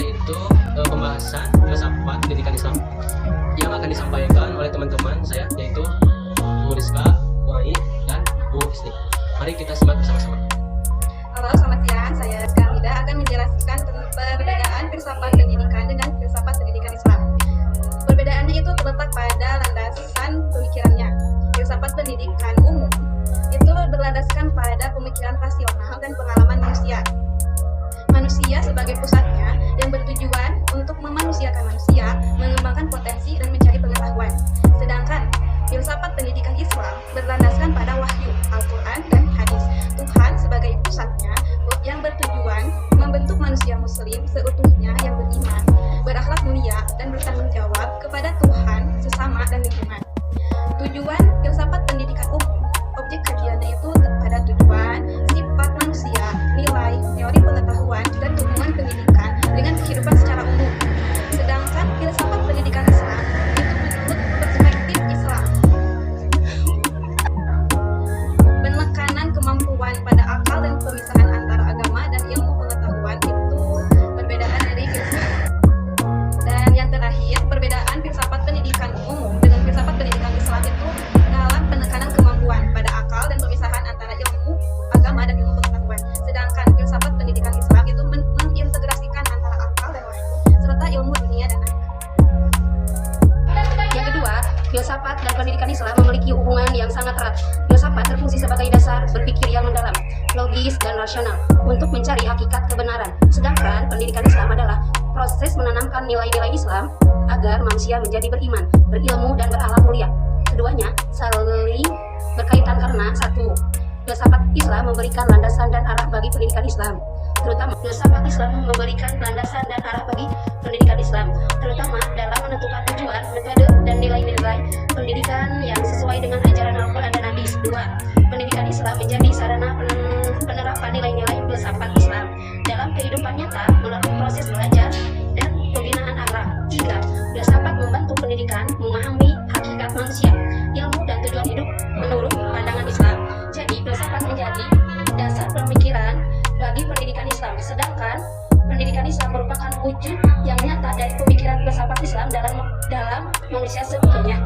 yaitu pembahasan filsafat pendidikan Islam yang akan disampaikan oleh teman-teman saya, yaitu Bu Rizka, Bu Ai, dan Bu Isti. Mari kita simak bersama-sama. Halo, selamat siang. Saya Rizka Hamida akan menjelaskan tentang perbedaan filsafat pendidikan dengan filsafat pendidikan Islam. Perbedaannya itu terletak pada landasan pemikirannya. Filsafat pendidikan umum itu berlandaskan pada pemikiran rasional dan pengalaman manusia. Manusia sebagai pusatnya yang bertujuan untuk memanusiakan manusia, mengembangkan potensi dan mencari pengetahuan. Sedangkan filsafat pendidikan Islam berlandaskan pada wahyu, Al-Quran, dan hadis. Tuhan sebagai pusatnya yang bertujuan membentuk manusia muslim seutuhnya yang beriman, berakhlak mulia, dan bertanggung jawab kepada Tuhan, sesama, dan lingkungan. Tujuan filsafat pendidikan umum, objek kajiannya itu pada tujuan, sifat manusia, nilai, teori pengetahuan, dan hubungan pendidikan dengan kehidupan secara umum. Sedangkan filsafat pendidikan Islam itu menurut perspektif Islam. Penekanan kemampuan pada akal dan pemisahan antara agama dan ilmu pengetahuan itu perbedaan dari filsafat. Dan yang terakhir, perbedaan filsafat pendidikan umum dengan filsafat pendidikan Islam itu dalam penekanan kemampuan pada akal dan pemisahan antara ilmu agama dan ilmu pengetahuan. Sedangkan filsafat pendidikan Islam itu mengintegrasikan antara akal dan wahyu serta ilmu dunia dan akhirat. Yang kedua, filsafat dan pendidikan Islam memiliki hubungan yang sangat erat. Filsafat berfungsi sebagai dasar berpikir yang mendalam, logis, dan rasional untuk mencari hakikat kebenaran. Sedangkan pendidikan Islam adalah proses menanamkan nilai-nilai Islam agar manusia menjadi beriman, berilmu, dan berakhlak mulia. Keduanya saling berkaitan karena satu, filsafat Islam memberikan landasan dan arah bagi pendidikan Islam. Terutama filsafat Islam memberikan landasan dan arah bagi pendidikan Islam, terutama dalam menentukan tujuan, metode, dan nilai-nilai pendidikan yang sesuai dengan ajaran Al-Quran dan hadis. Dua, pendidikan Islam menjadi sarana penerapan nilai-nilai filsafat Islam dalam kehidupan nyata melalui proses belajar dan pembinaan akhlak. Tiga, filsafat membantu pendidikan memahami hakikat manusia, ilmu, dan tujuan hidup menurut pandangan Islam. Jadi filsafat menjadi dasar pemikiran bagi pendidikan Islam, sedangkan pendidikan Islam merupakan wujud yang nyata dari pemikiran filsafat Islam dalam manusia seutuhnya.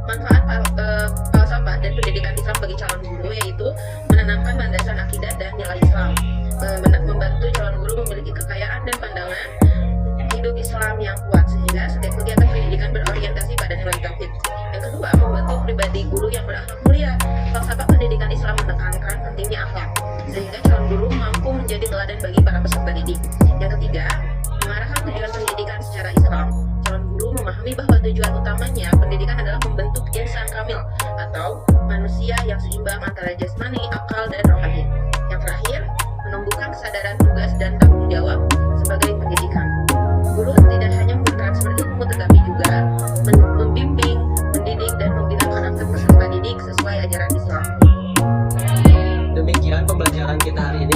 Manfaat filsafat dan pendidikan Islam bagi calon guru yaitu menanamkan landasan akidah dan nilai Islam, membantu calon guru memiliki kekayaan dan pandangan hidup Islam yang kuat sehingga setiap kegiatan pendidikan berorientasi pada nilai tauhid. Yang kedua, membentuk pribadi guru yang berakhlak mulia. Filsafat pendidikan Islam menekankan pentingnya akhlak sehingga calon guru mampu menjadi teladan bagi para peserta didik. Yang ketiga, mengarahkan tujuan pendidikan secara Islam. Calon guru memahami bahwa tujuan utamanya pendidikan adalah membentuk insan kamil atau manusia yang seimbang antara jasmani, akal, dan rohani. Yang terakhir, menumbuhkan kesadaran tugas dan tanggung jawab sebagai pendidikan. Guru tidak hanya mentransfer ilmu tetapi juga membimbing, mendidik, dan membina karakter peserta didik sesuai ajaran Islam. Demikian pembelajaran kita hari ini.